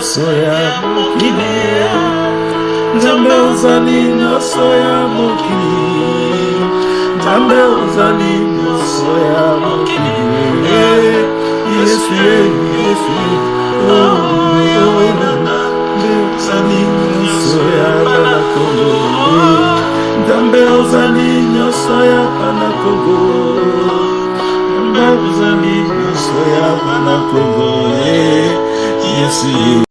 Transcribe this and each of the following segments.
Soya mokili, Nzambe ozali nyonso ya mokili, Nzambe ozali nyonso ya mokili, Yesu Yesu, Nzambe ozali nyonso ya bana Kongo, Nzambe ozali nyonso ya bana Kongo, Nzambe ozali nyonso ya bana Kongo, Yesu.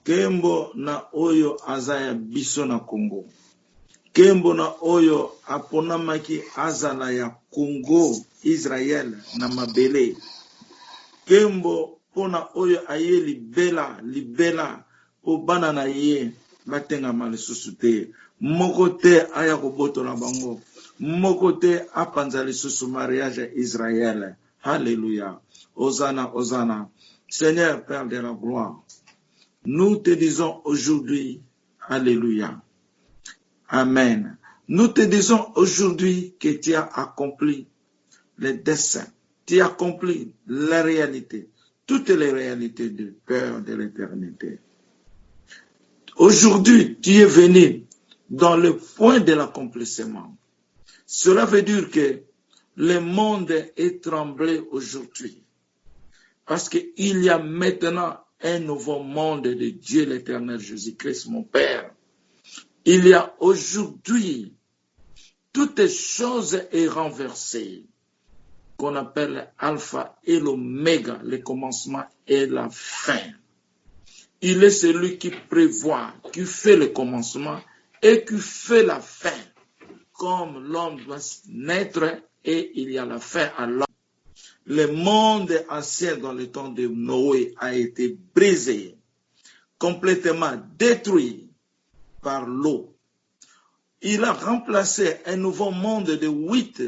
Kembo na oyo azaya biso na Congo. Kembo na oyo aponamaki azala ya Congo, Israel na mabele. Kembo pona oyo aye libela po bana na ye batenga malisusu te. Moko te aya koboto na bango. Moko te apanza lisusu mariage Israel. Alléluia. Hosanna, Hosanna. Seigneur, Père de la gloire. Nous te disons aujourd'hui, Alléluia, Amen. Nous te disons aujourd'hui que tu as accompli les desseins, tu as accompli la réalité, toutes les réalités du Père de l'éternité. Aujourd'hui, tu es venu dans le point de l'accomplissement. Cela veut dire que le monde est tremblé aujourd'hui. Parce qu'il y a maintenant un nouveau monde de Dieu l'éternel Jésus-Christ, mon Père. Il y a aujourd'hui, toutes choses est renversées, qu'on appelle Alpha et l'Oméga, le commencement et la fin. Il est celui qui prévoit, qui fait le commencement et qui fait la fin. Comme l'homme doit naître et il y a la fin à l'homme. Le monde ancien dans le temps de Noé a été brisé, complètement détruit par l'eau. Il a remplacé un nouveau monde de 8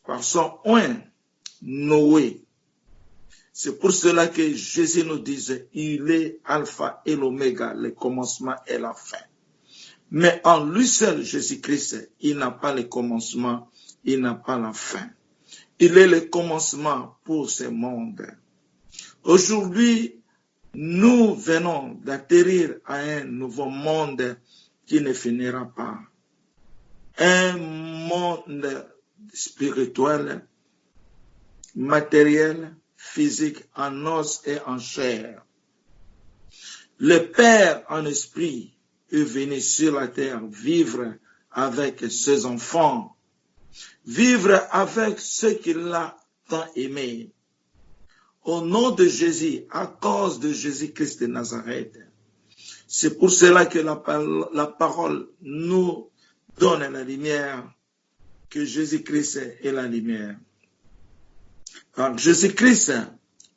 par son oint, Noé. C'est pour cela que Jésus nous disait, il est Alpha et l'Oméga, le commencement et la fin. Mais en lui seul, Jésus-Christ, il n'a pas le commencement, il n'a pas la fin. Il est le commencement pour ce monde. Aujourd'hui, nous venons d'atterrir à un nouveau monde qui ne finira pas. Un monde spirituel, matériel, physique, en os et en chair. Le Père en esprit est venu sur la terre vivre avec ses enfants. Vivre avec ceux qu'il a tant aimés. Au nom de Jésus, à cause de Jésus-Christ de Nazareth. C'est pour cela que la parole nous donne la lumière, que Jésus-Christ est la lumière. Par Jésus-Christ,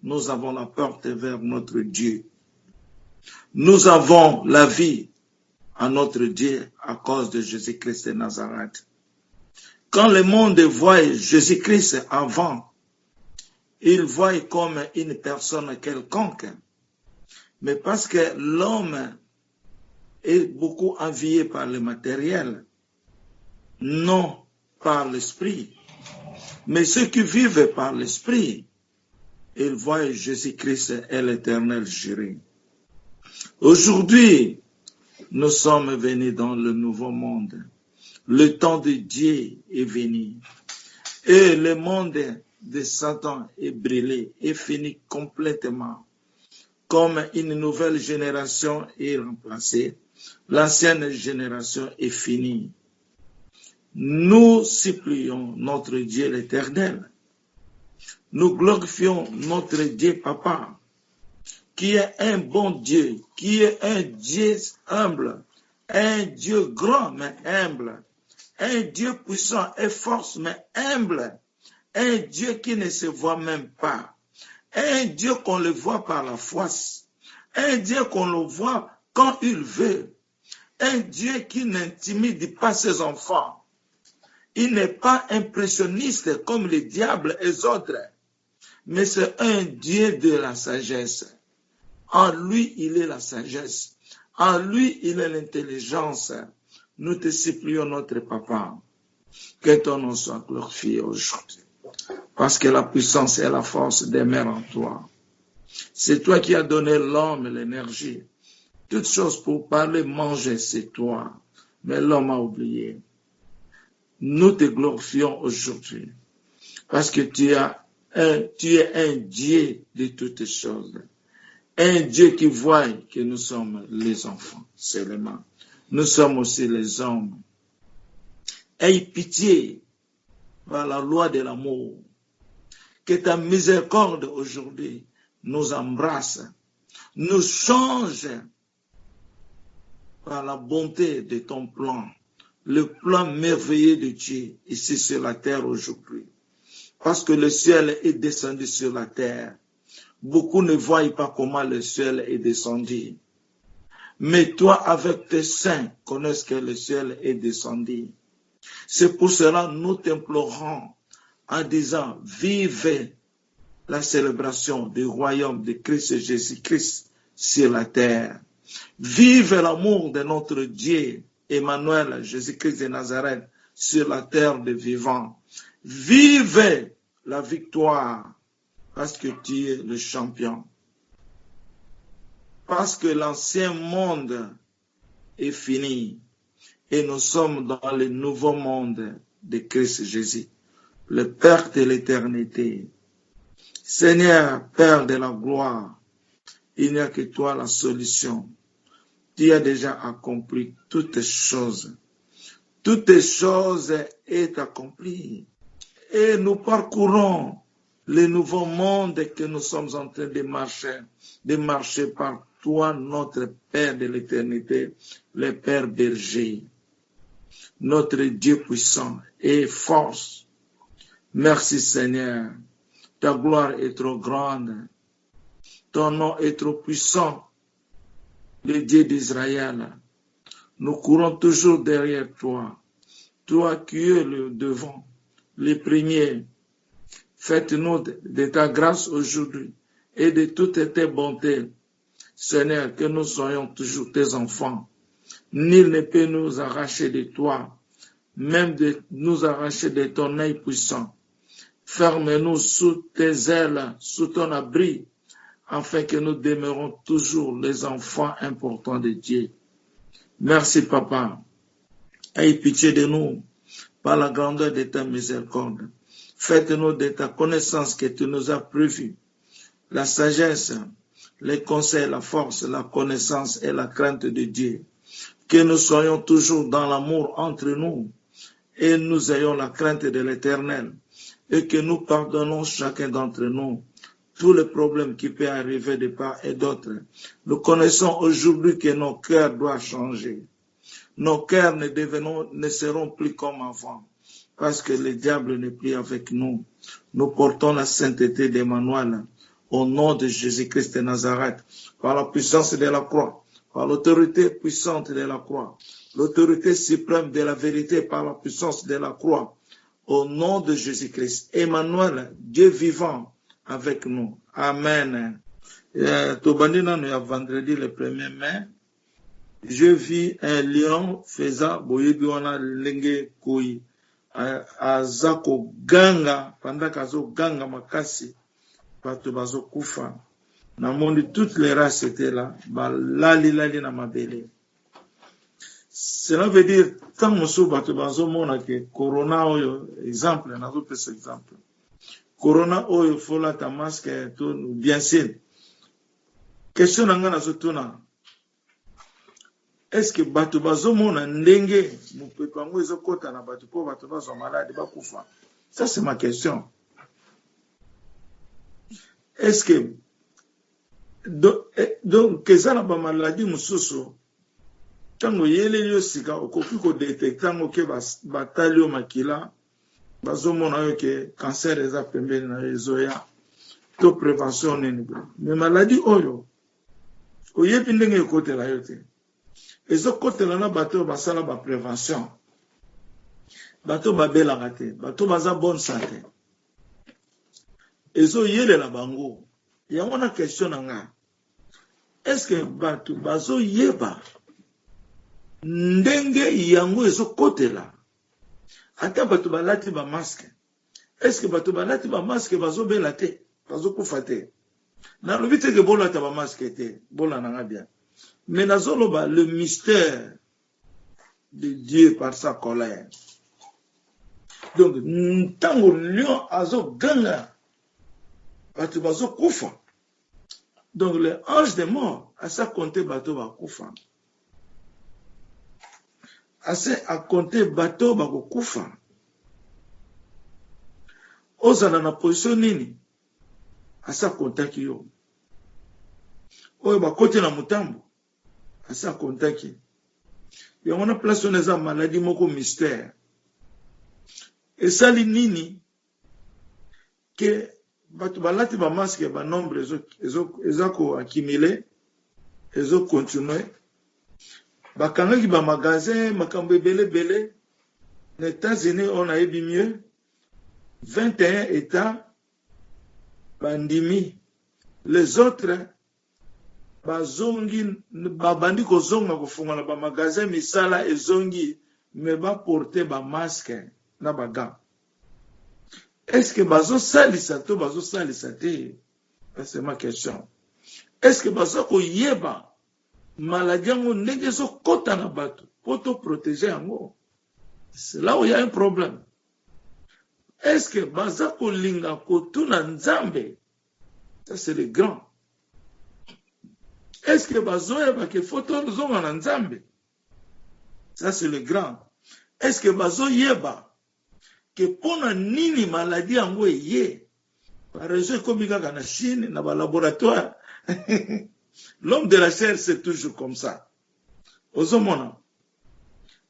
nous avons la porte vers notre Dieu. Nous avons la vie à notre Dieu à cause de Jésus-Christ de Nazareth. Quand le monde voit Jésus-Christ avant, il voit comme une personne quelconque. Mais parce que l'homme est beaucoup envié par le matériel, non par l'esprit. Mais ceux qui vivent par l'esprit, ils voient Jésus-Christ et l'Éternel juré. Aujourd'hui, nous sommes venus dans le nouveau monde. Le temps de Dieu est venu. Et le monde de Satan est brûlé, est fini complètement. Comme une nouvelle génération est remplacée, l'ancienne génération est finie. Nous supplions notre Dieu l'Éternel. Nous glorifions notre Dieu Papa, qui est un bon Dieu, qui est un Dieu humble, un Dieu grand mais humble, un Dieu puissant et fort mais humble, un Dieu qui ne se voit même pas, un Dieu qu'on le voit par la foi, un Dieu qu'on le voit quand il veut, un Dieu qui n'intimide pas ses enfants. Il n'est pas impressionniste comme le diable et les autres, mais c'est un Dieu de la sagesse. En lui, il est la sagesse. En lui, il est l'intelligence. Nous te supplions, notre Papa, que ton nom soit glorifié aujourd'hui. parce que la puissance et la force demeurent en toi. C'est toi qui as donné l'homme l'énergie. Toutes choses pour parler, manger, c'est toi. Mais l'homme a oublié. Nous te glorifions aujourd'hui parce que tu es un Dieu de toutes choses. Un Dieu qui voit que nous sommes les enfants seulement. Nous sommes aussi les hommes. Aie pitié par la loi de l'amour. Que ta miséricorde aujourd'hui nous embrasse, nous change par la bonté de ton plan, le plan merveilleux de Dieu ici sur la terre aujourd'hui. Parce que le ciel est descendu sur la terre. Beaucoup ne voient pas comment le ciel est descendu. Mais toi, avec tes saints, connais que le ciel est descendu. C'est pour cela que nous t'implorons en disant, vive la célébration du royaume de Christ Jésus-Christ sur la terre. Vive l'amour de notre Dieu, Emmanuel, Jésus-Christ de Nazareth, sur la terre des vivants. Vive la victoire, parce que tu es le champion. Parce que l'ancien monde est fini et nous sommes dans le nouveau monde de Christ Jésus, le Père de l'éternité. Seigneur, Père de la gloire, il n'y a que toi la solution. Tu as déjà accompli toutes choses. Toutes choses est accomplies. Et nous parcourons le nouveau monde que nous sommes en train de marcher par toi, notre Père de l'éternité, le Père berger, notre Dieu puissant et force. Merci Seigneur, ta gloire est trop grande, ton nom est trop puissant, le Dieu d'Israël. Nous courons toujours derrière toi, toi qui es le devant, le premier. Faites-nous de ta grâce aujourd'hui et de toutes tes bontés. Seigneur, que nous soyons toujours tes enfants. Nul ne peut nous arracher de toi, même de nous arracher de ton œil puissant. Ferme-nous sous tes ailes, sous ton abri, afin que nous demeurons toujours les enfants importants de Dieu. Merci, Papa. Aie pitié de nous par la grandeur de ta miséricorde. Faites-nous de ta connaissance que tu nous as prévue, la sagesse, les conseils, la force, la connaissance et la crainte de Dieu. Que nous soyons toujours dans l'amour entre nous et nous ayons la crainte de l'Éternel et que nous pardonnons chacun d'entre nous tous les problèmes qui peuvent arriver de part et d'autre. Nous connaissons aujourd'hui que nos cœurs doivent changer. Nos cœurs ne seront plus comme avant parce que le diable n'est plus avec nous. Nous portons la sainteté d'Emmanuel au nom de Jésus-Christ de Nazareth, par la puissance de la croix, par l'autorité puissante de la croix, l'autorité suprême de la vérité par la puissance de la croix, au nom de Jésus-Christ. Emmanuel, Dieu vivant avec nous. Amen. Tobandina nous a vendredi le 1er mai. Je vis un lion faisant boyebi wana lenge koi azako ganga pendant kazo ganga makasi bato bazo kufa. Namoni toutes les races étaient là, lali na mabele. Cela veut dire tant mosu bato bazo mona ke corona oyo exemple nazo pesa exemple. Corona oyo fola ta masque tout bien sûr. Question nanga nazo tuna. Est-ce que bato bazo mona ndenge mupepe ngo ezokota na bato po bato bazo malade bakufa? Ça c'est ma question. Est-ce que donc kezala ba maladie mususu tango yele yo sika okoki ko détecter ngo ke batali o makila bazo mona yo ke cancer eza pembeni na ezoya to prévention nini. Mais maladie oyo oyebi ndenge ekotela yo te. Ezokotela na bato basala ba prévention. Bato babelaka te, bato baza bonne santé. Ezoyelela bango. Yango na question nanga. Est-ce que bato bazo yeba ndenge yango ezokotela? Ata bato balati ba masque. Est-ce que bato balati ba masque bazo bela te, bazo kufa te? Na lobi te ke bola ta ba masque te, bola nanga bien. Mais nazoloba le mystère de Dieu par sa colère. Donc, ntango lion azo ganga, bato bazo kufa. Donc, les anges de mort, à ça compter bato ba kufa. À ça compter bato ba kufa. Ozala na position nini, à ça compter ki yo. Oyo ba kote na mutambo, à ça compter ki. Et on a placé une maladie moko mystère. Et ça li nini que batu balati ba masque ba nombre ezako accumuler, ezo continuer. Ba kangaki ba magasin makambo belé. Les États-Unis on a eu mieux 21 États bandimi. Les autres bazongi babandi kozonga kofunga na ba magasin misala ezongi me ba porter ba masque na ba gants. Est-ce que bazo salisa to bazo salisa te? C'est ma question. Est-ce que bazo ko yeba maladie ngo ndenge zo kota na bato pour te protéger yango? C'est là où il y a un problème. Est-ce que bazo ko linga ko tuna nzambe? Ça c'est le grand. Est-ce que bazo yeba ke photo zonga na nzambe? Ça c'est le grand. Est-ce que bazo yeba que pona nini maladie yango ye par raison comme kaka na Chine na ba laboratoire l'homme de la chair c'est toujours comme ça ozomona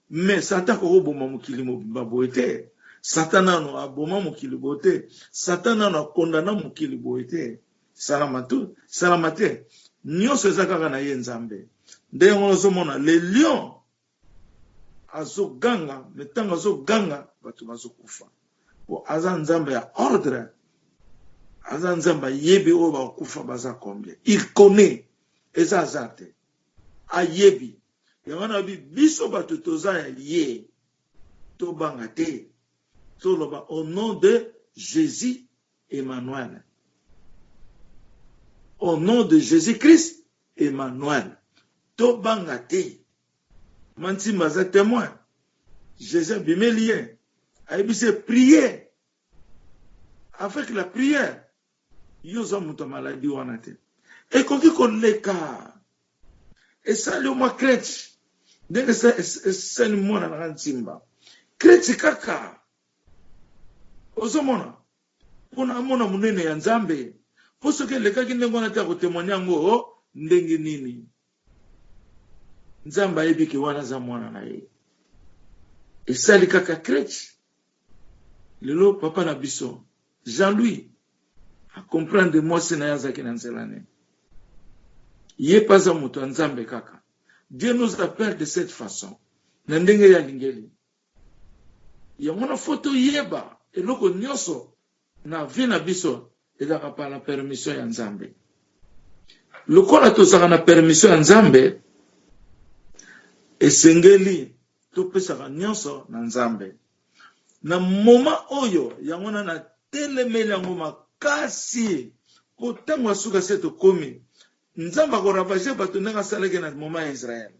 mais Satan ko boma mokili mobimba boete Satan nano aboma mokili boete Satan nano akondana mokili boete salamate nyonso ezaka na ye nzambe ndenge ozomona le lion azo ganga metanga azo ganga batu bazo kufa po aza nzambe ya ordre aza nzambe yebi o ba kufa baza combien il connaît eza azate ayebi yangana bi biso batu toza ya ye to banga te to loba au nom de Jésus Emmanuel au nom de Jésus-Christ Emmanuel to banga te Manti maza témoin. Jésus bimelien. Aïbi se prier. Avec la prière. Yoza muta maladie wanate. Et quand il connaît ka. Et ça le moi crèche. Dès que c'est le monde na rantimba. Crèche kaka. Ozomona. Pona mona munene ya nzambe. Poso ke leka kinengo na ta ko témoigner ngo ndenge nini. Nzamba yebiki wana za mwana na ye. Esali kaka crèche. Lelo papa na biso. Jean-Louis. A comprendre moi sena yazaki na nzelane. Ye paza muto nzambe kaka. Dieu nous appelle de cette façon. Na ndenge ya lingeli. Ya mwana photo yeba. Eloko nyonso. Na vie na biso. Ezaka pa la permission ya nzambe. Lokola tozaka na permission ya nzambe. Esengeli topesaka nyonso na nzambe na moma oyo yangona na telemeli yango makasi po tango asuka seto komi nzamba ko ravager bato ndanga saleke na moma ya Israël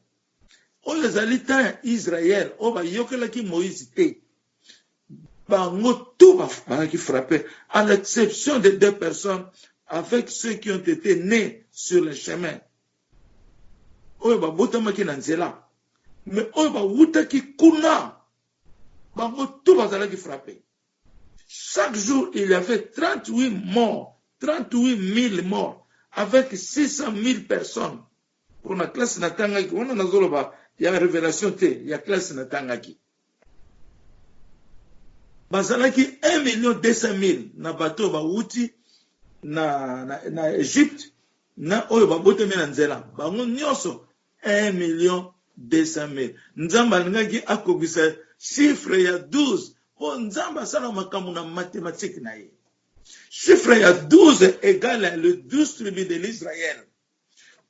oyo ezali temps ya Israël o ba yokelaki Moïse te bango tout qui frappé à l'exception de 2 personnes avec ceux qui ont été nés sur le chemin oyo ba botamaki na nzela. Mais on va wuta ki kuna. Bango tout bazala qui frappé. Chaque jour, il y avait 38 morts. 38 000 morts. Avec 600 000 personnes. Pour la classe natangaki. On a nazoloba. Il y a une révélation te. Il y a classe natangaki. Bazala ki 1 200 000. Na bateau ba wuti. Na Égypte. Na oyo ba bote mena nzela. Bango nyoso. 1 200 000. Nzamba ngaki akobisa chiffre ya 12. Po nzamba sala makamu na mathématique na ye. Chiffre ya 12 égale le 12 tribus de l'Israël.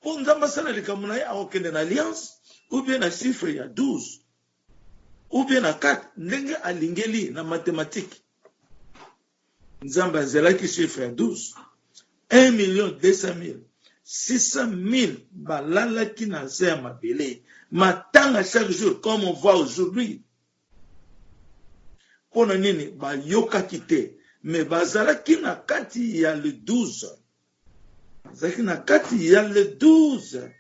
Po nzamba sala likamu na ye akokende na alliance ou bien na chiffre ya 12. Ou bien na 4 ndenge alingeli na mathématique. Nzamba zelaki chiffre 12. 1,200,000. 600,000 balalaki na se ya mabele. Matanga chaque jour, comme on voit aujourd'hui. Pona nini ba yokaki te. Mais bazalaki na kati ya le 12. Bazalaki na kati ya le 12.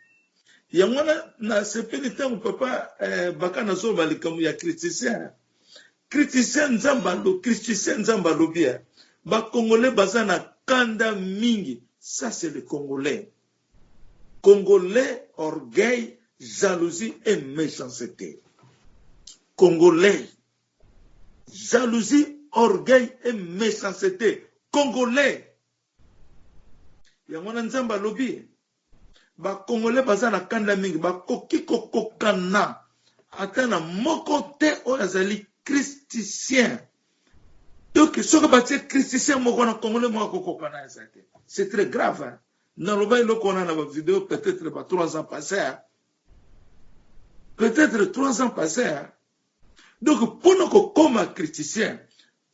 Yango na sepeli tango papa baka na zo balikamu ya christicien. Christicien nzamba lobia. Ba Congolais baza na kanda mingi. Ça c'est le Congolais. Congolais, orgueil, jalousie et méchanceté. Congolais, jalousie, orgueil et méchanceté. Congolais. Yango na nzamba lobi. Ba Congolais baza na kanda mingi. Ba koki kokokana. Atana moko te oyazali christicien. Donc, ce que bâtir christicien moko na Congolais moko kokokana ezate. C'est très grave. Hein? Dans le bail qu'on a dans la vidéo, peut-être 3 ans passés. Hein? Peut-être 3 ans passés. Hein? Donc, pour nous comme chrétien,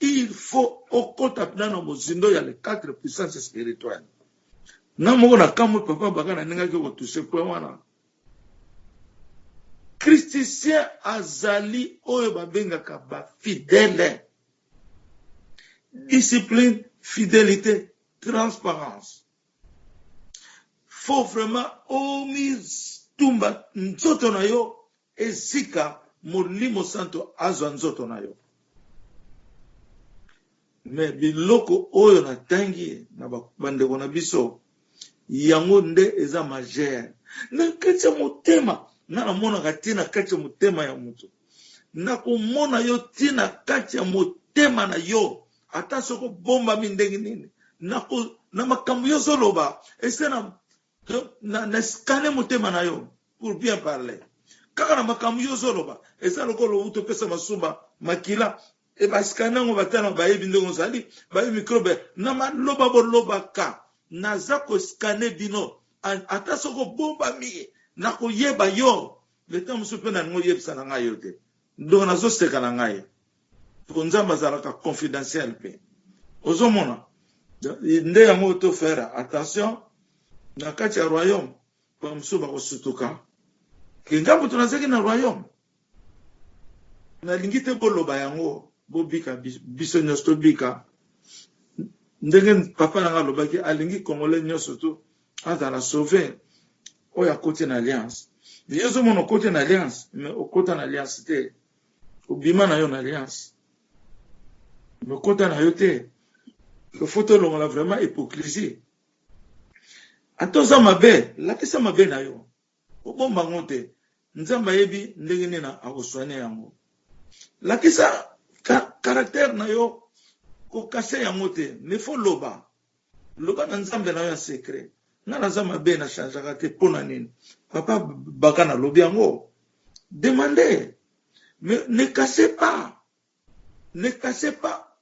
il faut au compte dans nos mozindo, il y a les 4 puissances spirituelles. Na moko na kamu papa bakana ninga ko toucher point wana. Christicien azali oyo babengaka ba fidèle. Discipline, fidélité, transparence. Faut vraiment omis tumba nzoto na yo ezika molimo santo azwa nzoto na yo. Mais biloko oyo na tangi na bandeko na biso yango nde eza majere. Na kati ya motema na mona katina kati ya motema ya mutu. Na kumona yo tina kati ya motema na yo. Ata soko bomba mindenge nini. Na makambu yo zoloba. Ese na scanner motema na yo. Pour bien parler. Kaka na makambu yo zoloba. Ese lokolo uto pesa masumba. Makila. E ba scanner ngo batana ba yebi ndenge zali. Ba yebi microbe. Na maloba boloba ka. Naza ko scanner bino. Ata soko bomba mi. Na ko yeba yo. Leta musupe na ngo yebisa na ngayo te. Ndo na zo seka na ngayo. Pour nzamba zalaka confidentiel pe. Ozomona. Nde yango to faire attention na kati ya royaume kwa msuba kosutuka. Kingambo tunazeki na royaume. Na lingite boloba yango bobika biso nyosto bika. Ndenge papa nanga lobaki alingi Congolais nyoso to azala sauver oya côté na alliance. Yezo mono côté na alliance mais au côté na alliance te. Obima na yo na alliance. Me kota na yote le photo longa vraiment hypocrisie atoza mabe la kisa mabe na yo obomba ngote nzamba yebi ndenge nina akoswane yango la kisa caractère na yo ko kase yango te mais faut loba na nzambe na yo secret na nzamba mabe na changeaka te pona nini papa bakana lobi yango demandez mais ne cassez pas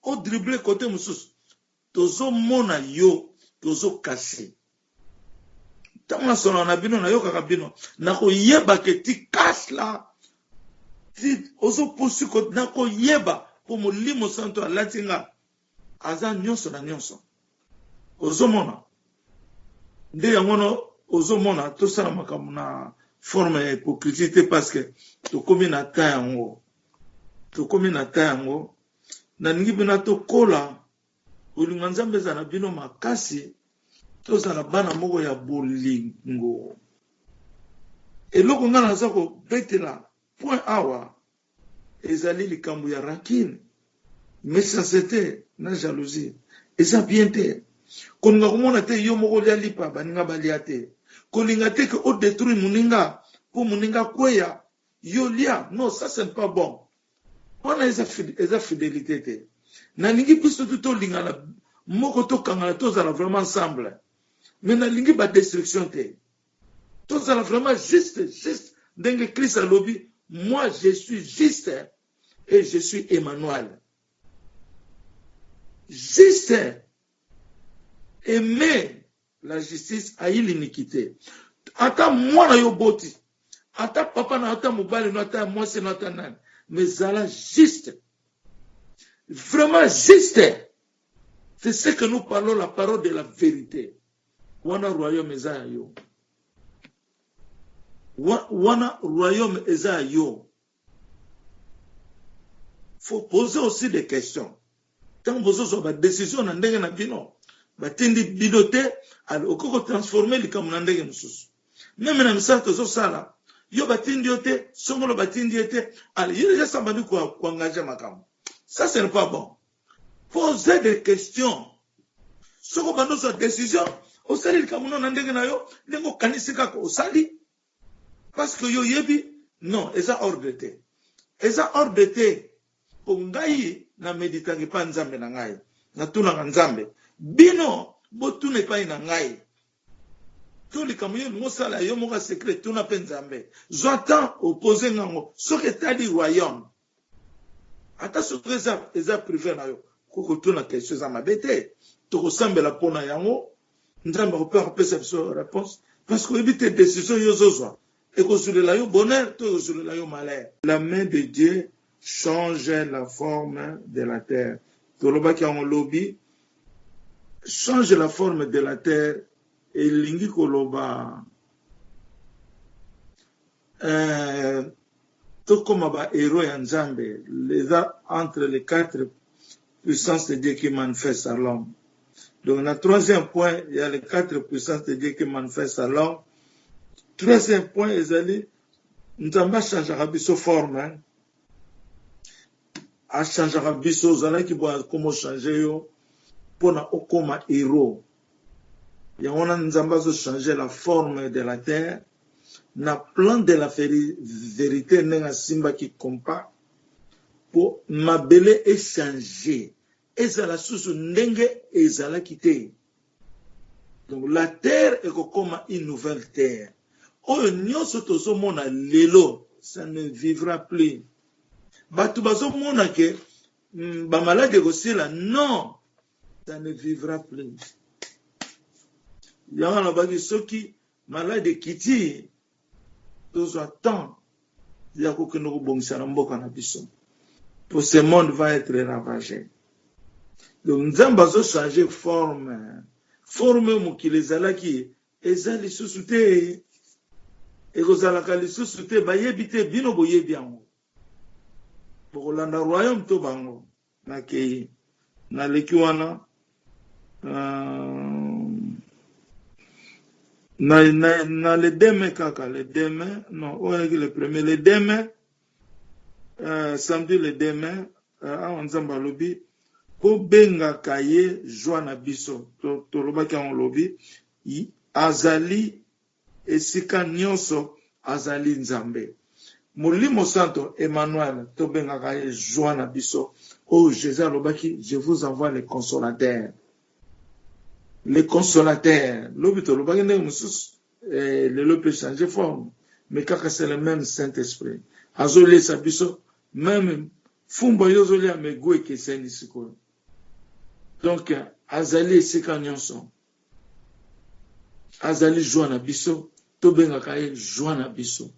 au dribble côté moussous. Tozo mona yo, tozo cassé. Tama sona na bino na yo kakabino. Nako yeba ke ti casse la. Ti ozo posi ko nako yeba po molimo santo alatinga. Aza nyonso na nyonso. Ozo mona. Nde yangono ozo mona to sala makamu na forme ya hypocrisie parce que to komi na ta yango. Na ningi bina to kola ulinga nzambe za na bino makasi to za na bana moko ya bolingo eloko nga naza ko betela point awa ezali likambo ya rancune méchanceté na jalousie eza bien te kolinga komona te yo moko lia lipa baninga balia te kolinga te ke o détruire muninga po muninga kweya yo lia non ça c'est pas bon. On a esa fidélité. Na lingi biso to lingala moko to kangala to zala vraiment ensemble. Mais na lingi ba destruction te. To zala vraiment juste dengue Christ a lobby, moi je suis juste et je suis Emmanuel. Juste aimer la justice a l'iniquité. Ata moi na yo boti. Ata papa na ata mobali na ata moi c'est notre nan. Mais zala juste. Vraiment juste. C'est ce que nous parlons, la parole de la vérité. Wana royaume eza yo. Wana royaume eza yo. Faut poser aussi des questions. Tant que vous avez des décisions, vous avez des décisions. Vous avez des bidotés, vous pouvez transformer les camps. Même dans le sens que ça, vous avez des bidotés, vous avez des bidotés. Allez, il y a des gens qui ont engagé ma cam. Ça, ce n'est pas bon. Posez des questions. Si vous avez des décisions, vous avez des camps. Vous avez des décisions. Parce que vous avez non, ils ont hors de thé. Ils ont hors de thé. Pour ngai na méditangi pa nzambe na ngai na tuna nzambe bino botu ne pa na ngai to likamuyo ngosala yo moka secret tuna pe nzambe j'entends opposer ngango soki tali royaume ata soki eza privé na yo koko tuna question za mabete to kosambela pona yango nzambe ko pesa biso réponse parce que éviter décision yo zozwa et ko zulela yo bonheur to zulela yo malheur. La main de Dieu change la forme de la terre. Toloba qui en lobby change la forme de la terre et lingi koloba tout comme ba héros et nzambe les entre les quatre puissances de Dieu qui manifestent à l'homme. Donc le troisième point, il y a les quatre puissances de Dieu qui manifestent à l'homme. Troisième point, ezali nzamba changera biso forme hein? A changera biso zala ki bo comment changer yo pona okoma héros. Ya ona nzamba zo changer la forme de la terre na plan de la vérité nenga simba ki kompa pour mabele échanger ezala susu ndenge ezala kité. Donc la terre est comme une nouvelle terre. Oyo nyonso tozomona lelo ça ne vivra plus. Batu bazomona ke ba malade kosila non ça ne vivra plus. Yanga na baki soki malade kiti tozo attend ya kokeno ko bongisa na mboka na biso. Pour ce monde va être ravagé. Donc nzamba zo changer forme mokili ezalaki eza lisusu te ekozalaka lisusu te bayebi te bino boyebi yango bokolanda royaume to bango nakei naleki wana na le demain kaka le demain non oyaki le premier le demain samedi le demain awa nzambe alobi po bengaka ye joie na biso tolobaki yango lobi azali esika nyonso azali nzambe molimo santo Emmanuel to bengaka ye joie na biso oh Jésus alobaki je vous envoie les consolateurs lobi tolobaki ndenge mosusu lelo peut changer forme mais kaka c'est le même Saint-Esprit azolesa biso même fumba yozolia mego ekeseni sikoyo. Donc azali esika nyonso azali joie na biso to bengaka ye joie na biso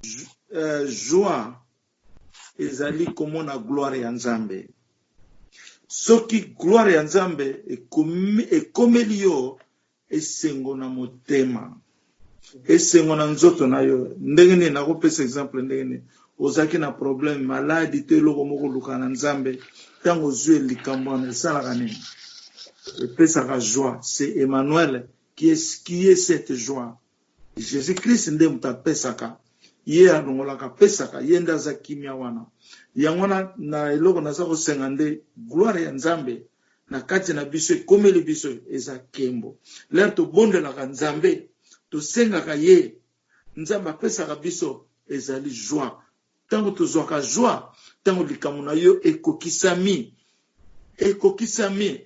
joie ezali komona gloire ya nzambe soki gloire ya nzambe ekomeli yo esengo na motema esengo na nzoto na yo ndenge nini nakopesa exemple ndenge nini ozaki na problème maladie te eloko moko luka na nzambe ntango ozwi likambo wana esalaka nini epesaka joie. C'est Emmanuel qui est cette joie. Jésus-Christ nde mutu apesaka ye alongolaka pesaka ye nde aza kimia wana yango na eloko naza kosenga nde gloire ya nzambe na kati na biso ekomeli biso eza kembo lero tobondelaka nzambe tosengaka ye nzambe apesaka biso ezali joie ntango tozwaka joie ntango likambo na yo ekokisami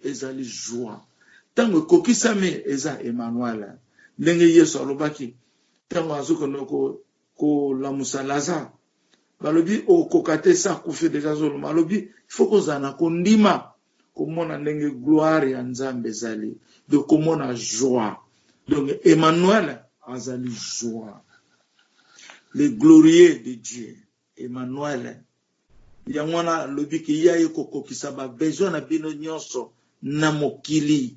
ezali joie ntango ekokisami eza Emmanuel ndenge Yesu alobaki ntango azokona kolamusa Lazare balobi okoka te sa kufi deja zoloma alobi faut kozala na kondima komona ndenge gloire ya nzambe ezali de komona joie. Donc Emmanuel azali joie le glorieux de Dieu Emmanuel yango wana alobi ki ya ye kokokisa ba besoin na bino nyonso na mokili.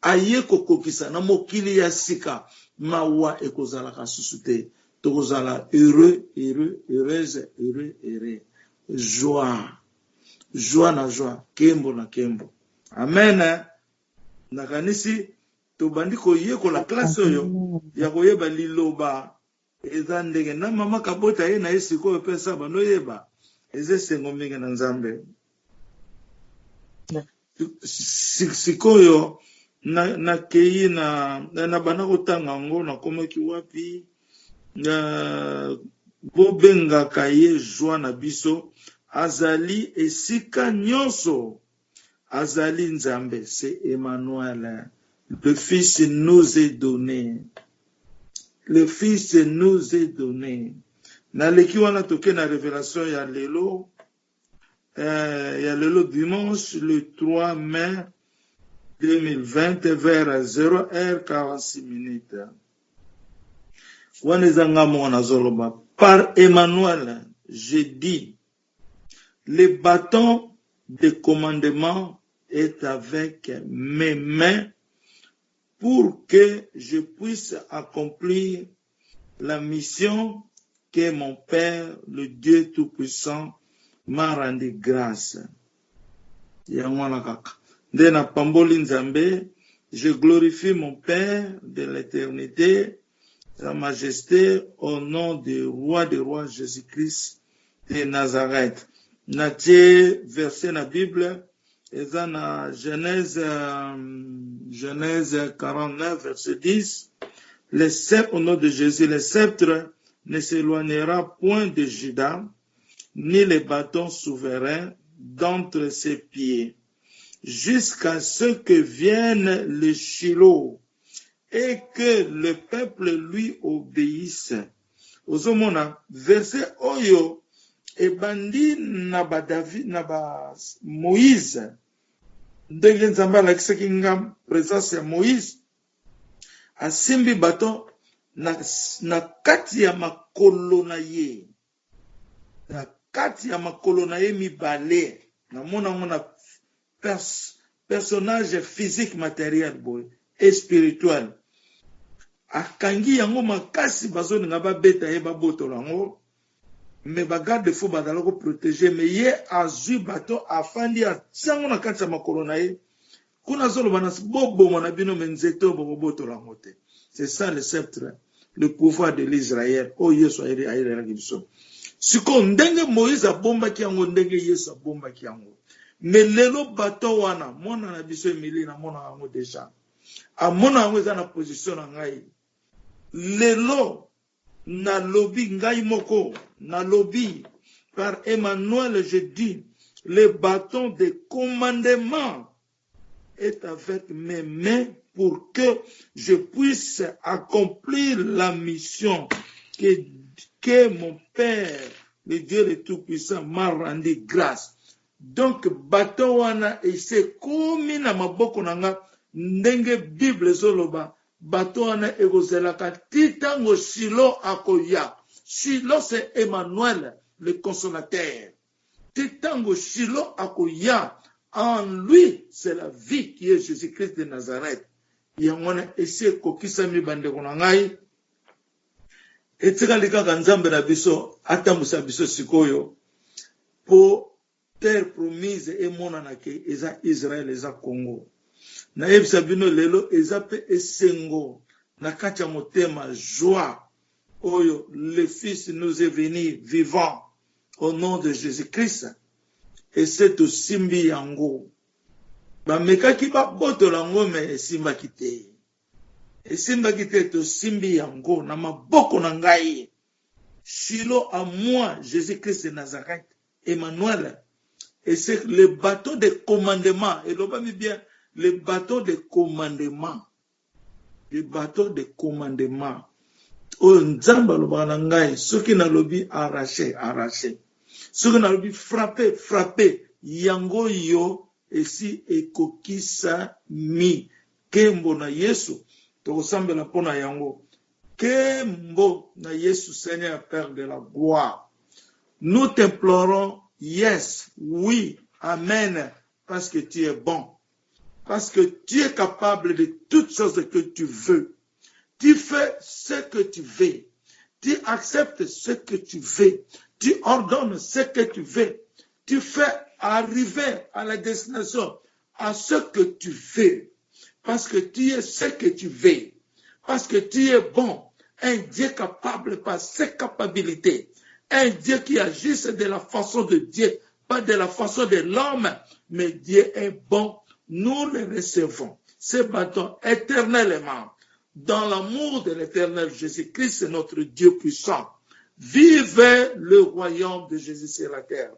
Aye kokokisa na mokili ya sika mawa ekozala susute. Tokozala heureux, heureux, heureuse, heureux, heureux. Joie. Joie na joie. Kembo na kembo. Amen. Nakanisi tobandi koyekola classe oyo ya koyeba liloba eza ndenge na mama kabota ye na ye sikoyo mpe saba noyeba eza esengo mingi na Nzambe. Sikoyo nakei na bana kotanga yango nakomaki wapi bobengaka ye joie na biso azali esika nyonso. Azali Nzambe, c'est Emmanuel. Le Fils nous est donné. Le Fils nous est donné. Naleki wana toke na révélation ya lelo dimanche le 3 mai 2020 vers 0h46. Wana ezanga mwana zoloba. Par Emmanuel, j'ai dit, le bâton de commandement est avec mes mains pour que je puisse accomplir la mission que mon Père, le Dieu Tout-Puissant, m'a rendu grâce. Ndena pamboli Nzambe, je glorifie mon Père de l'éternité, sa majesté, au nom du roi des rois Jésus-Christ de Nazareth. Natie verset na Bible, eza na Genèse 49 verset 10. Le sceptre, au nom de Jésus, le sceptre ne s'éloignera point de Juda, ni les bâtons souverains d'entre ses pieds, jusqu'à ce que vienne le Shiloh et que le peuple lui obéisse. Ozomona, verset oyo, ebandi na ba David na ba Moïse ndenge Nzambe alakisaki nga présence ya Moïse asimbi bato na kati ya makolo na ye, na kati ya makolo na ye mibale na mona personnage physique matériel boy et spirituel akangi yango makasi bazoninga babeta ye babotola yango. Mais bagarde fou badala ko protéger mais ye azui bato afandi atsango na kati ya makolo na ye kuna zolo bana bobo mona bino menzeto boboto la mote. C'est ça le sceptre, le pouvoir de l'Israël. Oh Yesu ayere la gibiso. Siko ndenge Moïse abombaki yango ndenge Yesu abombaki yango. Mais lelo bato wana mona na biso emili na mona yango déjà. Amona yango eza na position na ngai. Lelo na lobby ngai moko na lobby par Emmanuel je dis le bâton de commandement est avec mes mains pour que je puisse accomplir la mission que mon Père le Dieu le Tout-Puissant m'a rendu grâce. Donc bâton wana ese komi na maboko nanga ndenge Bible zoloba bato wana egozelaka titango Shilo akoya. Shilo c'est Emmanuel, le consolateur. Titango Shilo akoya. En lui, c'est la vie qui est Jésus-Christ de Nazareth. Yangona ese kokisa mi bande konangai. Etika likaka Nzambe na biso atambusa biso sikoyo po terre promise emonana ke eza Israël eza Congo. Na yebisa bino lelo ezape esengo na kati ya motema joie oyo le Fils nous est venu vivant au nom de Jésus-Christ et c'est osimbi yango bamekaki babotola yango me esimbaki te tosimbi yango na maboko na ngai. Shilo à moi Jésus-Christ de Nazareth Emmanuel et c'est le bateau de commandement et l'obami bien le bateau de commandement. Le bateau de commandement. Oh, Nzamba lobana ngai, ceux qui na lobi arraché. Ceux qui na lobi frappé. Yango yo, esi ekokisa mi. Kembo na Yesu. Toko sambe la pona yango. Kembo na Yesu, Seigneur Père de la gloire. Nous t'implorons, yes, oui, amen, parce que tu es bon. Parce que tu es capable de toutes choses que tu veux. Tu fais ce que tu veux. Tu acceptes ce que tu veux. Tu ordonnes ce que tu veux. Tu fais arriver à la destination à ce que tu veux. Parce que tu es ce que tu veux. Parce que tu es bon. Un Dieu capable par ses capacités. Un Dieu qui agisse de la façon de Dieu, pas de la façon de l'homme. Mais Dieu est bon. Nous le recevons. Ce bâton éternellement. Dans l'amour de l'éternel Jésus-Christ, notre Dieu puissant. Vive le royaume de Jésus sur la terre.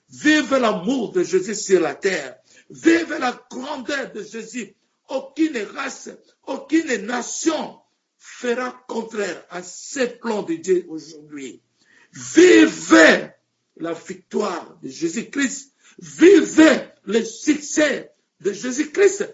Vive l'amour de Jésus sur la terre. Vive la grandeur de Jésus. Aucune race, aucune nation fera contraire à ces plans de Dieu aujourd'hui. Vivez la victoire de Jésus-Christ. Vivez le succès de Jésus-Christ.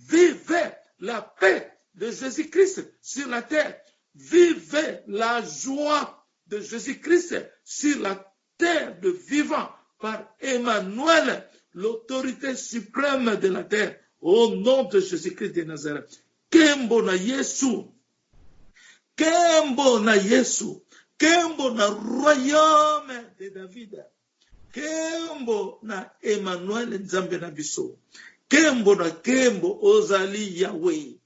Vivez la paix de Jésus-Christ sur la terre. Vivez la joie de Jésus-Christ sur la terre de vivant par Emmanuel, l'autorité suprême de la terre, au nom de Jésus-Christ de Nazareth. Kembo na Yesu, Kembo na Yesu, Kembo na royaume de David, Kembo na Emmanuel Nzambe na biso, Kembo na Kembo ozali Yahweh.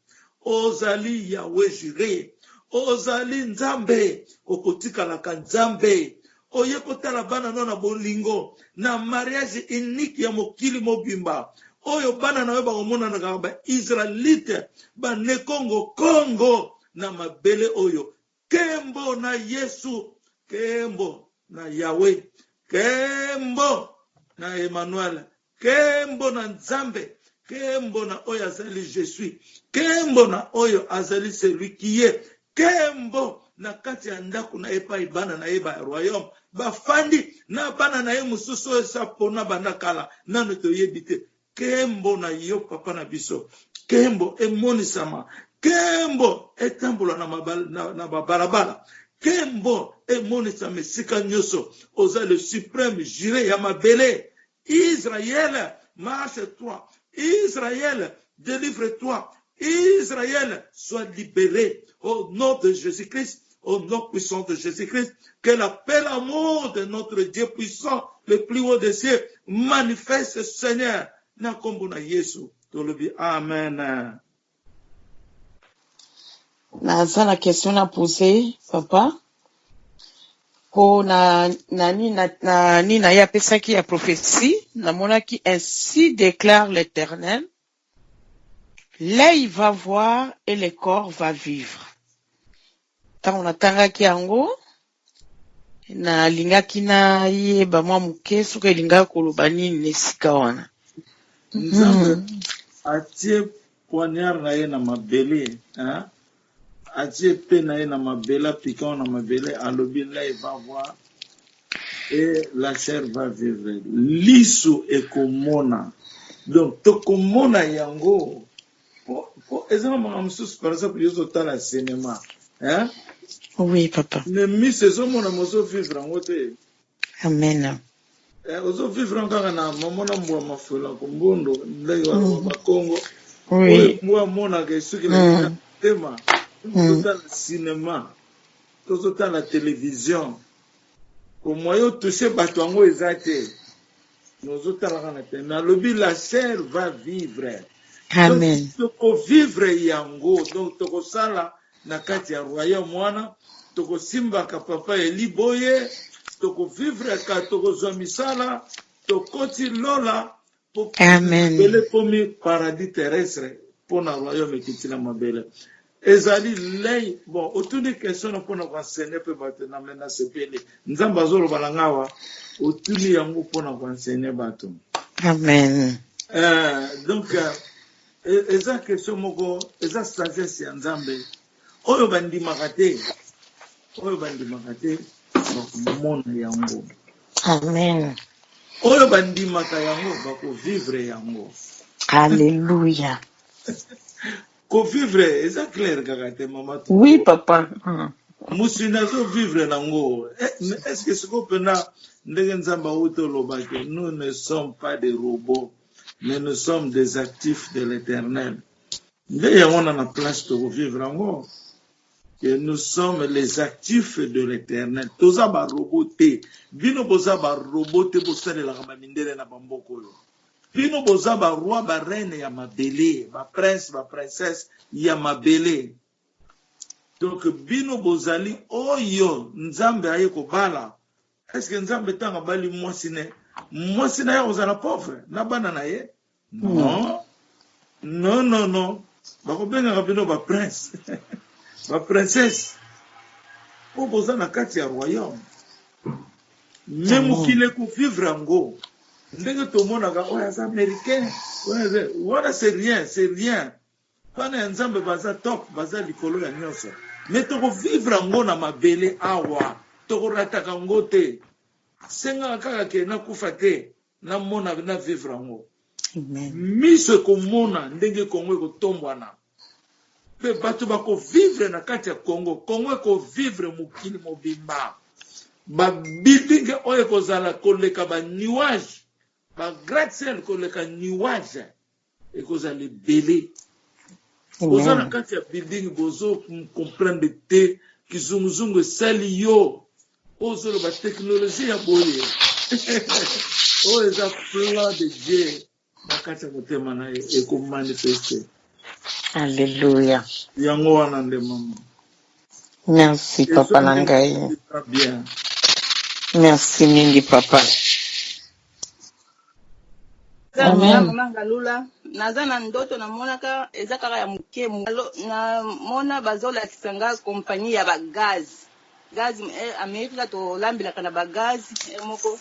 Ozali Yahweh Jireh, ozali Nzambe, okotikalaka Nzambe, oye kotala bana no na bolingo, na mariage unique ya mokili mobimba, oyo bana na weba omona na ba Israelite, ba ne Congo, na mabele oyo, Kembo na Yesu, Kembo na Yahweh, Kembo na Emmanuel, Kembo na Nzambe, Kembo na oyo azali je suis. Kembo na oyo azali celui qui est. Kembo na kati ya ndako na epai bana na eba royaume. Bafandi na bana na ye mususu esa pona banda kala. Nano toyebi te. Kembo na yo papa na biso. Kembo emonisama. Kembo etambola na babalabala. Kembo emonisama sika nyoso. Oza le suprême juré ya mabele. Israël, marche-toi. Israël, délivre-toi. Israël, sois libéré au nom de Jésus-Christ, au nom puissant de Jésus-Christ. Que la paix, l'amour de notre Dieu puissant, le plus haut des cieux, manifeste, Seigneur. Na kombo na Yesu. Amen. Naza la question na poser, papa. Po nani na ya pesa ki ya prophétie, na mona ki ainsi déclare l'Éternel. L'œil va voir et le corps va vivre. Tant on atanga ki yango, na linga kina ye ba mwa muke suka linga koloba nini nesika wana. Nzambe atie poignard na ye na mabele, hein? Atie pe na ye na mabele, piquant na mabele, alobi l'œil va voir et la chair va vivre. Lisu ekomona. Donc tokomona yango. Par exemple, ils ont la cinéma. Hein? Oui, papa. Mais saison mon amour vivre en côté. Amen. Ozo vivre encore na maman na mwa mafula kumbondo ndai wa Congo. Oui. Moi mona ke suki na tema. Tout le cinéma. Tout la télévision. Au moyen toucher bato yango ezate. Nous autres na lobi la chair va vivre. Amen. Donc, toko vivre yango, donc toko sala na kati ya royaume mwana, toko simba ka papa eliboye, toko vivre ka toko zomisala, toko ti lola, pour mabele komi paradis terrestre, pour na royaume kitila mabele. Ezali lei, bon, otuni question na pona kwansenye pe bato na mena sepele. Nzamba zolo balangawa, otuni yango pona kwansenye bato. Amen. Donc, eza question moko, eza sagesse ya Nzambe. Oyo bandimaka te, bakomona yango. Amen. Oyo bandimaka yango, bakovivre yango. Alléluia. Kovivre, eza clair kaka te, mama. Oui, papa. Musi nazo vivre nango. Est-ce que ce qu'on peut na ndenge Nzamba outo lobake, nous ne sommes pas des robots. mais nous sommes des actifs de l'Éternel. D'ailleurs, on a la place pour vivre encore. Que nous sommes les actifs de l'Éternel. Toza ba roboté. Bino boza ba roboté pour ça de la ramamindere na bamboko yo. Bino boza ba roi ba reine ya mabele, ba prince ba princesse ya mabele. Donc bino bozali oyo nzambe aye ko bala. Est-ce que nzambe tanga bali mwasine ya ozala pauvre na bana na ye? Non. Non non non. Ba ko benga bino ba prince. Ma princesse, pour vous en akati ya royaume. Même qu'il est pour vivre en go. Ndenge tout le monde a dit, oh, les Américains, voilà, c'est rien, c'est rien. Pana nzambe baza top, baza likolo ya nyonso. Mais toko vivre en go na mabele awa, toko rataka ngo te. Senga kaka ke na kufa te, na mona na vivre en go. Miso ko mona ndenge Kongo ko tombwana. Pe bato bako vivre na kati ya Congo. Congo ko vivre mukili mobimba. Ba building oyo kozala koleka ba nuage. Ba gratte-ciel koleka nuage. E kozala belé. Kozala na kati ya building bozo comprendre te kizunguzungu sali yo. Ozolo ba technologie ya boye. O eza plan de Dieu. Na kati ya motema na e ko manifester. Alléluia. Yango wana nde mama. Merci papa Nangai. Bien. Merci mingi papa. Amen. Mangalula naza na ndoto namonaka eza kaka ya muke na mona bazola kisanga kompagnie ya ba gaz Amerika to lambelaka na ba gaz moko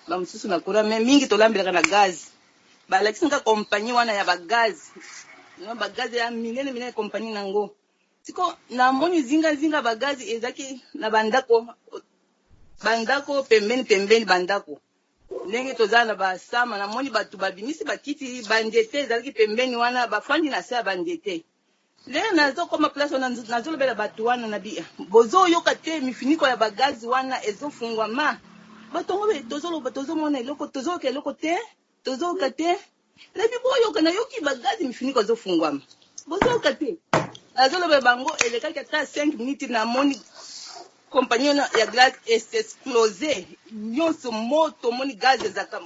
ba mususu na kura me mingi to lambelaka na gaz ba lakisanga kompagnie wana ya ba gaz no bagazi ya minene kompagnie nango siko na moni zinga bagazi ezaki na bandako pembeni bandako ndenge tozala na basama na moni batu babimisi bakiti bandete ezalaki pembeni wana bafandi na se ya bandete lelo nazo koma place wana nazolobela batu wana na bia bozoyoka te mifiniko ya bagazi wana ezofungwa ma batongo tozomona eloko tozoyoka eloko te tozoyoka te lebi boyoka na yoki bagazi mifiniko zofungwama bozoyoka te azolobe bango elekaki ata 5 minutes na moni kompagnie ya gaz explose nyonso moto moni gaz ezaka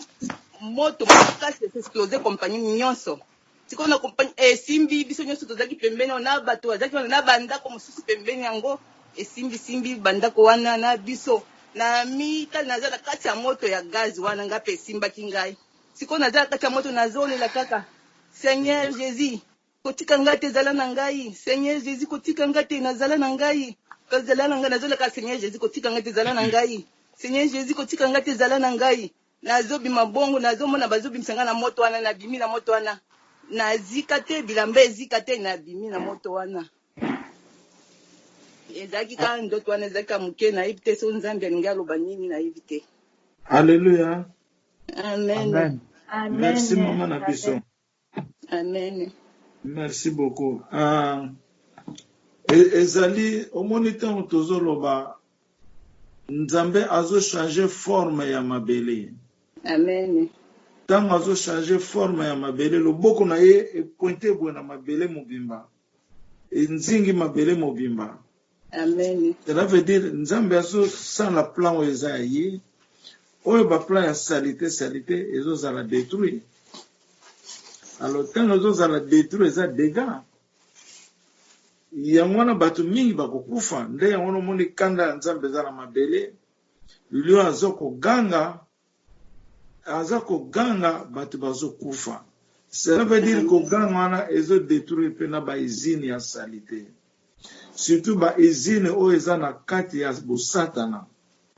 moto makasi explose kompagnie nyonso siko na kompagnie esimbi biso nyonso tozaki pembeni na bato azaki wana na bandako mosusu pembeni yango esimbi bandako wana na biso na mitali naza na kati ya moto ya gaz wana ngape esimbaki ngai siko naza kati ya moto nazolela kaka Seigneur Jésus kotika ngate zala na ngai Seigneur Jésus kotika ngate nazala na ngai kozala na ngai nazoleka Seigneur Jésus kotika ngate zala na ngai Seigneur Jésus kotika ngate zala na ngai nazobima bongo nazomona bazobimisa na moto wana na bimi na moto wana nazika te bilamba ezika te na bimi na moto wana ezaki ka ndoto wana ezaki muke na ibite so nzambe alingi aloba nini na ibite. Alléluia. Amen. Amen. Amen. Merci maman Nabiso. Amen. Merci beaucoup. Ezali omonita tozoloba nzambe azo changer forme ya mabele. Amen. Tant azo changer forme ya mabele loboko na ye e pointe bo na mabele mobimba. Nzingi mabele mobimba. Amen. Cela veut dire nzambe azo sans la plan eza ye. Oyo ba plan ya salité ezo la détruire. Alors quand ezo la détruire eza dégâts. Yango wana bato mingi bakokufa nde yango no moni kanda nzambe za na mabele lio azoko ganga bato bazokufa. Cela veut dire ko ganga wana ezo détruire pe na ba usine ya salité. Surtout ba usine o eza na kati ya bosatana.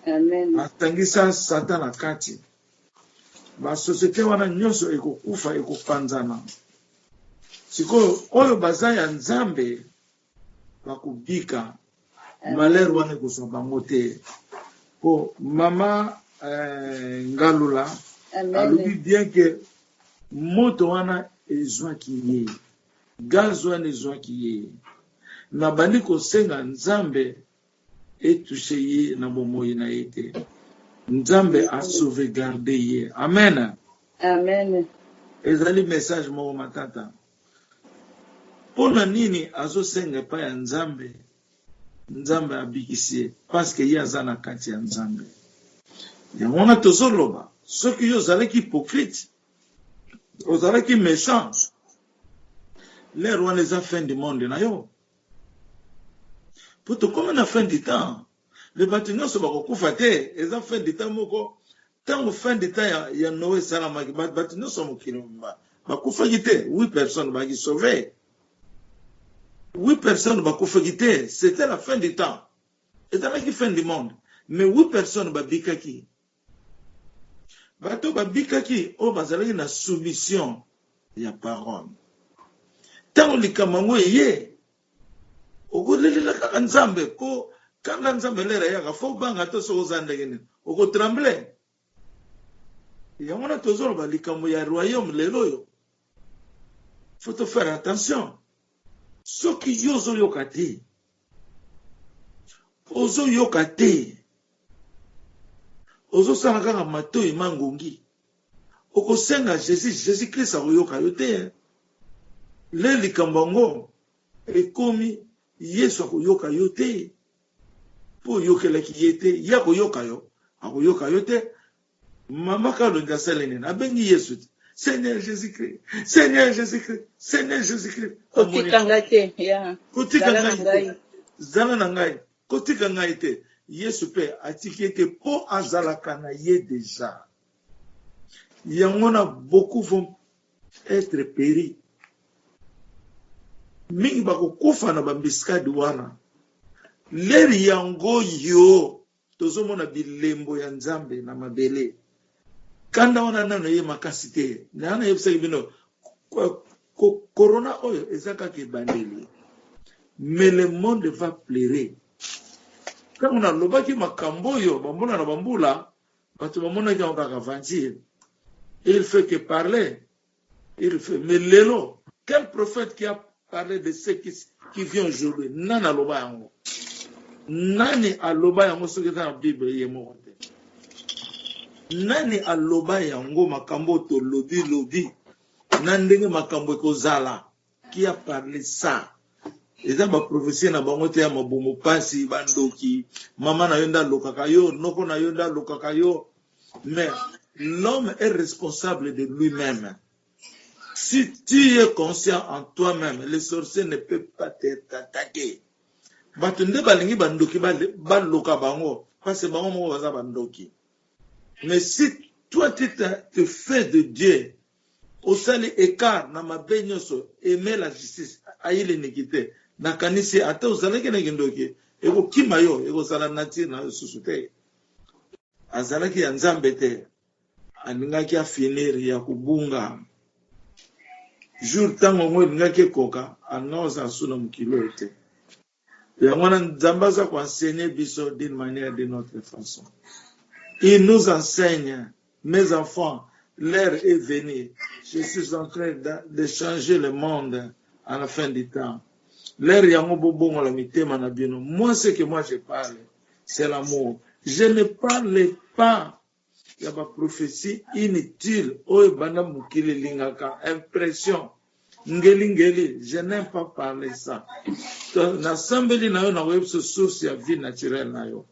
Amen. Atangisa satana kati. Ba société wana nyonso ekokufa ekopanzana. Siko oyo baza ya nzambe bakubika malheur wana kozwa bango te. Po mama Ngalula alobi bien que moto wana ezwaki ye gaz wana ezwaki ye na bandi kosenga nzambe etushe ye na bomoi na ye te. Nzambe a sauvegarde ye. Amen. Amen. ezali message moko matata. Pona nini azosenga pa ya Nzambe, Nzambe abikisi parce que ye aza na kati ya Nzambe. Yango wana tozoloba soki yo ozalaki hypocrite, ozalaki méchant, l'air wana eza fin du monde na yo. Po tokóma na fin du temps, le bato nyonso bakokufa te, eza fin du temps moko. Tango fin du temps ya Noé esalamaki, bato nyonso mokili bakufaki te, 8 personnes baki sauvé. 8 personnes bakufaki te, c'était la fin du temps. Ezalaki fin du monde. Mais 8 personnes babikaki. Bato babikaki, o bazalaki na soumission ya parole. Tango likamango ye, okolelela kaka Nzambe, ko kanga Nzambe lera yaka, fo banga to so ozandeke nini, oko tremble. Yango na tozoloba likambo ya royaume lelo yo. Faut te faire attention. Soki yo ozoyoka te, ozoyoka te, ozosala kaka matoi mangongi, okosenga Jésus Christ akoyoka yo te. Le likambo yango ekomi Yesu akoyoka yo te. Po oyokelaki ye te, ye akoyoka yo te. Mama kalonga selene abengi Yesu te. Seigneur Jésus-Christ, Seigneur Jésus-Christ, Seigneur Jésus-Christ. Kotika ngate, ya. Kotika ngai. Zala na ngai. Kotika ngai te. Yesu pe atiki te po azalaka na ye déjà. Yangona beaucoup vont être péris. Mingi bako kufa na bambiskadi wana. Leri yango yo tozomona bilembo ya Nzambe na mabele. Kanda wana nano ye makasi te. Nana yebisaki bino corona oyo ezaka ke bandeli. Mais le monde va pleurer. Quand on a lobaki makambo yo bambula na bambula, bato bamona ki kaka aventure. Il fait que parler. Il fait mais lelo, quel prophète qui a parlé de ce qui vient aujourd'hui? Nana loba yango. Nani aloba yango soki na Bible ye moko te. Nani aloba yango makambo to lobi na ndenge makambo ekozala? Qui a parlé ça? Eza ba prophétie na bango te ya mabomo pasi bandoki mama na yonda lokaka yo noko na yonda lokaka yo. Mais l'homme est responsable de lui-même. Si tu es conscient en toi-même, les sorciers ne peuvent pas t'attaquer. Batunde balingi bandoki baloka bango parce que bango moko baza bandoki. Mais si toi tu te fais de Dieu, au sali écart na mabe nyonso, aimer la justice, aïe nikite, na kanisi ata ozalaki na kindoki, eko kima yo, eko sala nature na susu te. Azalaki ya Nzambe te, aningaki a finir ya kubunga. Jour tango mwe ningaki koka, anoza asuna mukilo te. Yangwana Nzambe aza ko enseigner biso d'une manière d'une autre façon. Il nous enseigne, mes enfants, l'heure est venue. Je suis en train de changer le monde à la fin du temps. L'heure yango bobongo la mitema na bino. Moi, ce que moi je parle, c'est l'amour. Je ne parle pas de la prophétie inutile. Oh, bana mukili lingaka, impression. Ngeli, je n'aime pas parler ça. Na sambeli na yo na web source ya vie naturelle na yo.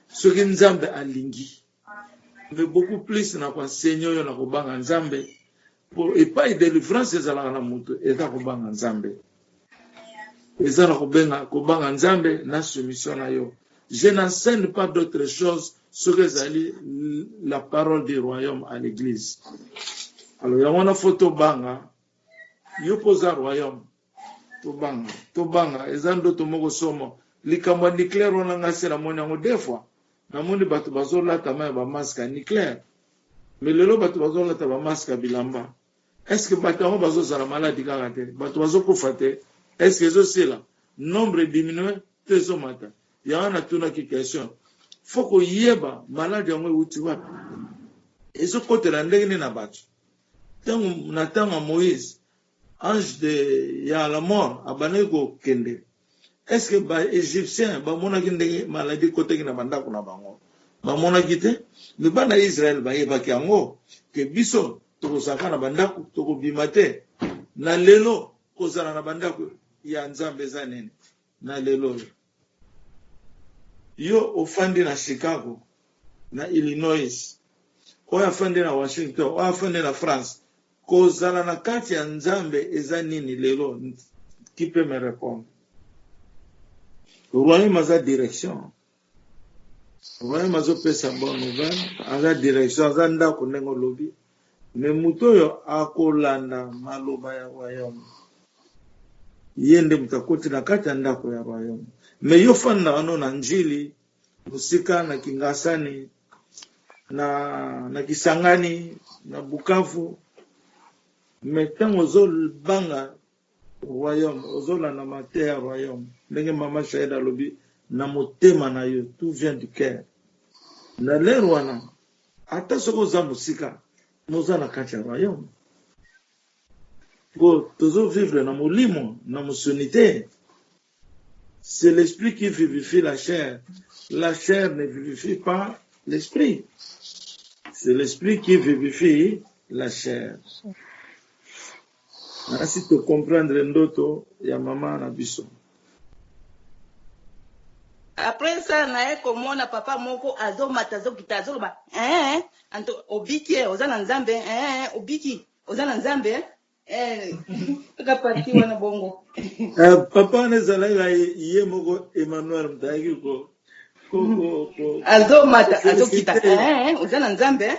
Ce qui Nzambe alingi. Mais beaucoup plus na kwa Seigneur yo na kobanga Nzambe. Pour et pas de délivrance ezalaka na mutu eza kobanga Nzambe. Eza na kobanga Nzambe na soumission na yo. Je n'enseigne pas d'autres choses ce que zali la parole du royaume à l'église. Alors yamona photo banga yo posa royaume to banga ezando to moko somo likambo nucléaire on nga sera mona ngo des fois na moni bato bazolata ma ba masque nucléaire mais lelo bato bazolata ba masque bilamba. Est-ce que bato ngo bazozala maladie kaka te bato bazokufa te? Est-ce que zo sela nombre diminué tezo mata yana tuna ki question faut ko yeba maladie ngo uti wapi ezo kotela ndenge na bato tango na tanga Moïse ange de ya la mort abaneko kende. Est-ce que ba égyptien ba mona kinde maladie côté ki na bandako na bango ba mona kite mais bana Israël ba yeba ki ango ke biso tokozalaka na bandako tokobima te na lelo kozala na bandako ya nzambe eza nini na lelo yo ofandi na Chicago na Illinois oyo afandi na Washington oyo afandi na France kozala na kati ya nzambe eza nini lelo qui peut me répondre? Royaume aza direction royaume azopesa bonne nouvelle aza direction aza ndako ndenge olobi me mutu oyo akolanda maloba ya royaume ye nde mutu akoti na kati ya ndako ya royaume me yo fanda wano na njili musika na Kingasani na Kisangani na Bukavu me ntango ozobanga royaume ozolanda mate ya royaume ndenge mama Shahida alobi na motema na yo tout vient du cœur na lero wana ata soko za musika noza na kati ya royaume po tozo vivre na molimo na musonité. C'est l'esprit qui vivifie la chair ne vivifie pas l'esprit. C'est l'esprit qui vivifie la chair. Ainsi te comprendre ndoto ya mama na biso. Après ça, na komona papa moko azomata azokita azoloba anto obiki ozana nzambe obiki ozana nzambe kapati wana bongo papa nezala ye moko Emmanuel mtaki ko azomata azokita ozana nzambe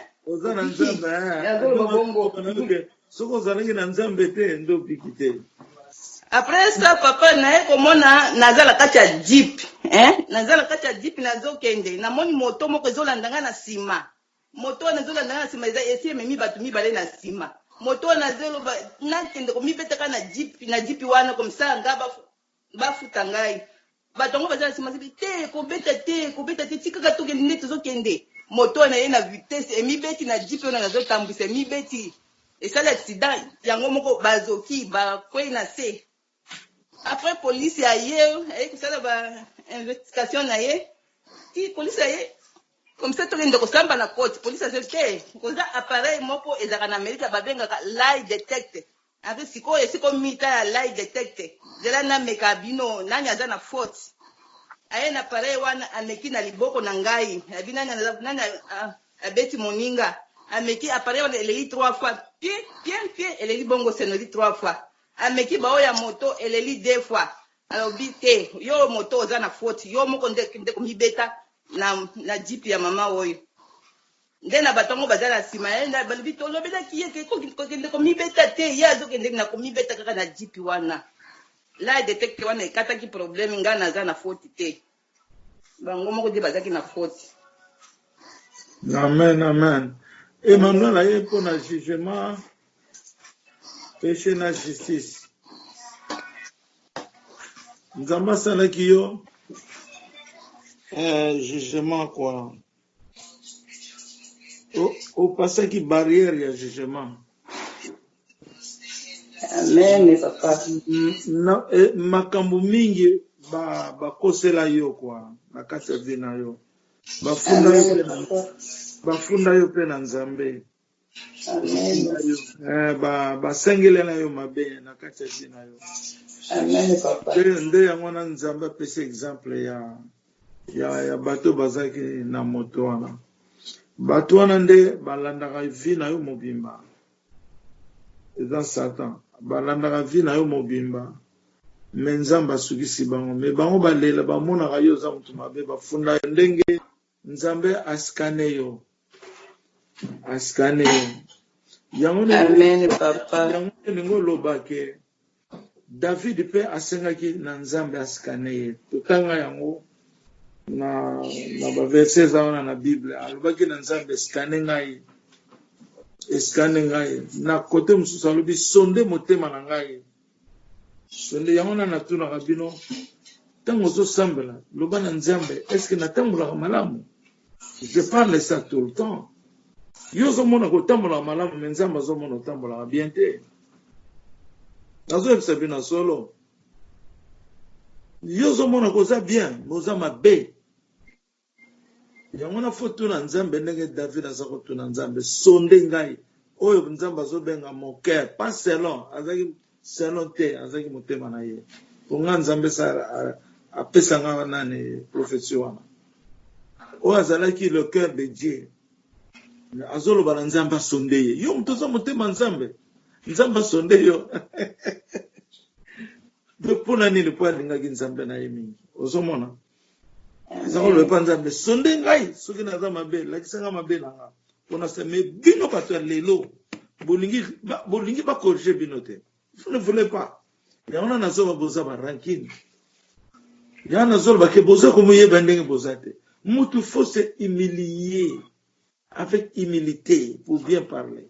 azoloba bongo soko zalangi na nzambe te ndo biki te. Après ça, papa, na komona nazala kati ya jeep, nazala kati ya jeep nazokende, namoni moto moko ezolandanga na sima. Moto nazolandanga na sima esi memi batu mibale na sima. Moto nazelo nakende komibetaka na jeep wana komsa nga bafuta ngai. Batongo bazala sima sibi te kobeta te tikaka tokende nde tozokende. Moto na ye na vitesse emibeti na jeep wana nazotambwisa emibeti. Esala accident yango moko bazoki bakwei na se. Après police a hier et ça va investigation na ye ti police a ye comme ça to ngende ko samba na court police a fait koza appareil moko ezaka na America babengaka lie detector avec siko mita ya lie detector zela na mekabino nani aza na faute aye na appareil wana ameki na liboko na ngai abina nani abeti moninga ameki appareil wana eleli 3 fois bien eleli bongo senoli 3 fois ameki bao ya moto eleli 2 fois alors bite yo moto oza na faute yo moko nde komibeta na jeep ya mama oyo nde na batongo bazala sima na balibi to lobela kiye ko kende komibeta te ya zo kende na komibeta kaka na jeep wana la detecte wana ekata ki problème ngana za na faute te bango moko de bazaki na faute. Amen. Emmanuel aye pour na jugement péché na justice. Nzamba salaki yo jugement quoi. Au passé qui barrière ya jugement. Amen papa. Na makambo mingi bakosela yo quoi na kati ya vina yo. Bafunda yo pe na Nzambe. Amen. Basengele na yo mabe na kati ya vina yo. Amen papa. Nde yango na Nzambe apesi exemple ya bato bazaki na moto wana. Bato wana nde balandaka vi na yo mobimba. Eza Satan. Balandaka vi na yo mobimba. Me Nzambe asukisi bango. Me bango balela bamonaka yo za mutu mabe bafunda yo ndenge Nzambe askane yo. Amen papa. Yango ningo lobake David pe asengaki na Nzambe askane ye. Totanga yango na ba verset za wana na Bible. Alobaki na Nzambe eskane ngai. Na kote mususu alobi sonde motema na ngai. Sonde yango na natuna kabino. Tango zo sambela loba na Nzambe eske natambola malamu. Je parle ça tout le temps. Yo zo mona ko tambola malamu me Nzambe zo mona tambola bien te. Nazo yebisa bino solo. Yo zo mona ko za bien, moza mabe. Yango na foto na Nzambe ndenge David azako tuna Nzambe sonde ngai oyo nzambe azobenga mon cœur pas selon azaki selon te azaki motema na ye ponga nzambe sa apesanga nani prophétie wana oyo azalaki le cœur de Dieu azoloba na nzambe asonde ye yo moto oza motema nzambe asonde yo mpona nini mpo alingaki nzambe na ye mingi ozomona eza koloba mpa nzambe sonde ngai soki naza mabe lakisanga mabe na nga mpona se me bino bato ya lelo bolingi bakorige bino te vous ne voulez pas yango na nazoba boza barankine yango nazoloba ke boza komoyeba ndenge boza te mutu faut se humilier avec humilité pour bien parler